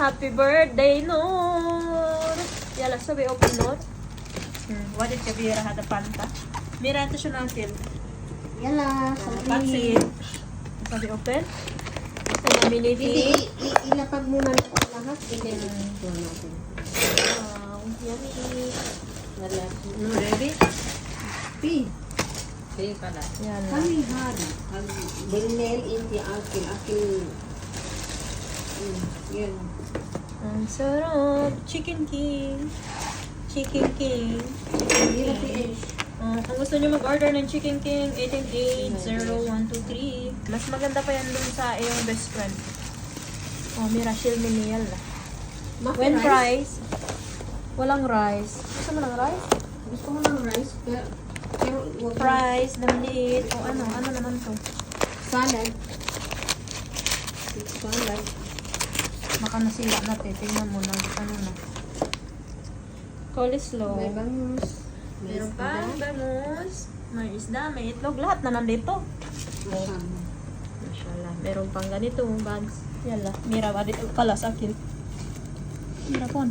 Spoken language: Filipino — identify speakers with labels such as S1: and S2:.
S1: Happy birthday, Noor! Yala, sabi open, Noor. Wadid ka bira hada panta. Mira ito siya natin.
S2: Yala,
S1: Paksi. Sabi open. Sa namili
S2: Hindi, ilapag muna natin lahat. Hindi, ito natin.
S1: Wow, yummy.
S2: Yala.
S1: No, ready?
S2: Pi.
S3: Hindi pala.
S1: Yala.
S2: Kami hari. Daniel, hindi akin. Yan.
S1: Ang sarap. Chicken King. Chicken King.
S2: Hindi na PH.
S1: Kung gusto nyo mag-order ng Chicken King, 888-0123. Mas maganda pa yan dun sa iyong best friend. Mirachil Miniel. When price? Walang rice. Gusto mo ng rice?
S2: Gusto mo ng rice, pero wag na.
S1: Price, namlit. O ano naman to?
S2: Salad. Salad.
S1: Baka nasira natin. Tingnan mo na. Ano na. Coleslaw.
S2: May bangus.
S1: Meron pa, bangus. May isda, may itlog. Lahat na nandito.
S2: Kasama.
S1: Mashallah. Meron pang ganito, bags. Yala. Mira ba dito pala sa akin. Mira po.